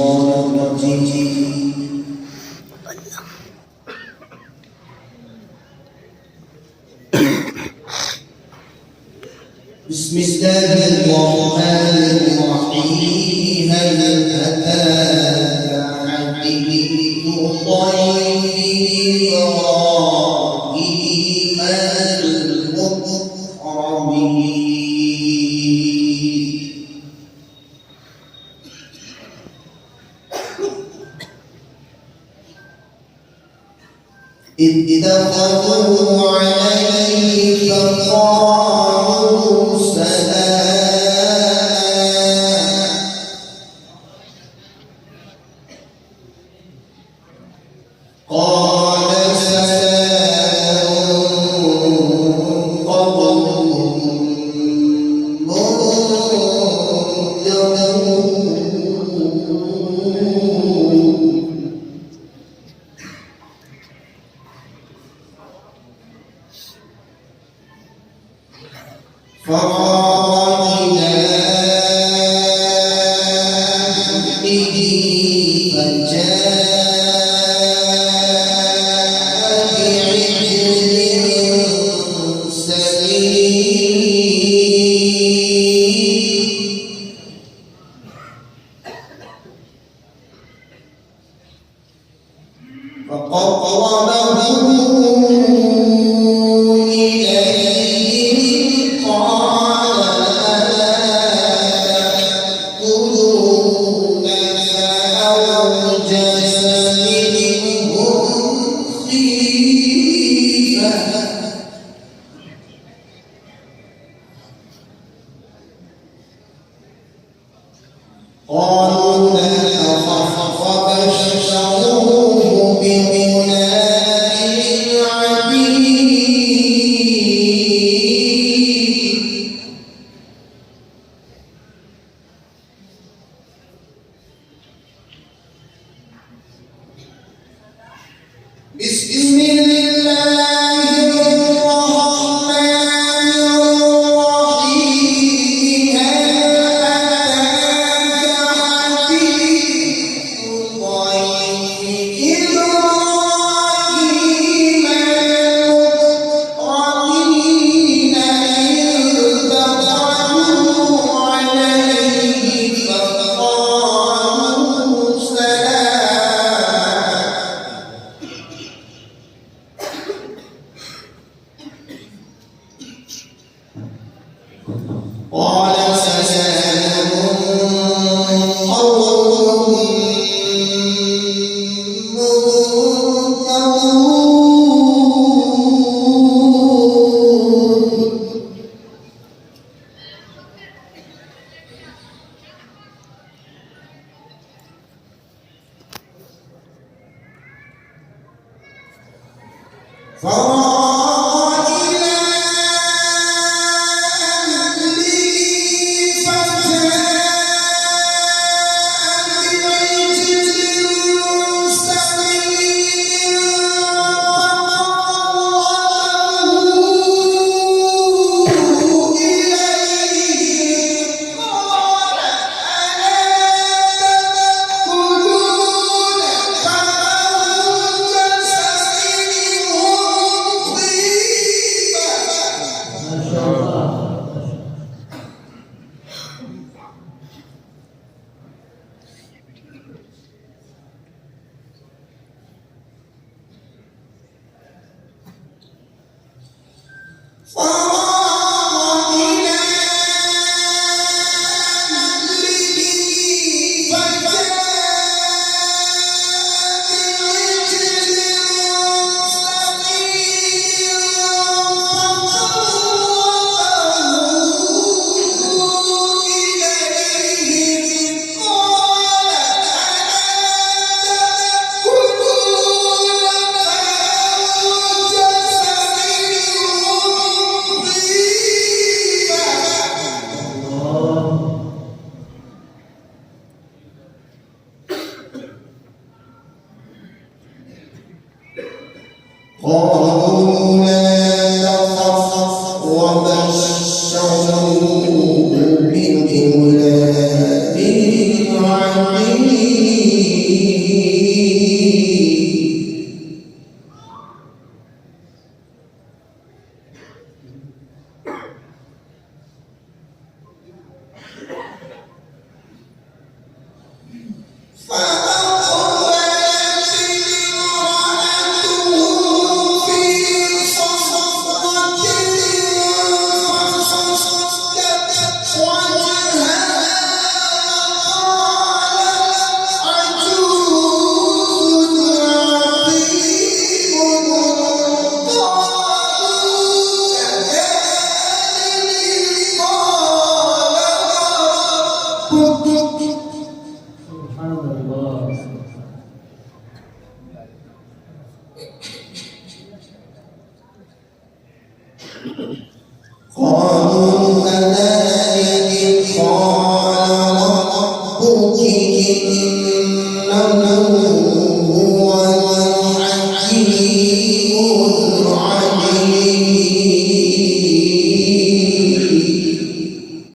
الشيطان الرجيم. بسم الله الرحمن الرحيم. هل أتاك حديث ضيف إبراهيم المكرمين. إذ دخلوا عليه فقالوا سلاما قال سلام قوم منكرون. فراغ إلى أهله فجاء بعجل سمين فقربه إليهم قال أتأكلون فأوجس منهم خيفة قالوا لا تخف فبشروه بغلام عليم. بسم الله الرحمن الرحيم. هل أتاك حديث ضيف إبراهيم المكرمين. إذ دخلوا عليه فقالوا سلاما قال سلام قوم منكرون. فراغ إلى أهله فجاء بعجل سمين فقربه إليهم قال ألا تأكلون فأوجس منهم خيفة فراغ إلى أهله فجاء بعجل سمين فقربه إليهم قال ألا تأكلون فأوجس منهم قالوا لا تخف وبشروه بغلام عليم. قالوا كذلك قال ربك إنه هو الحكيم العليم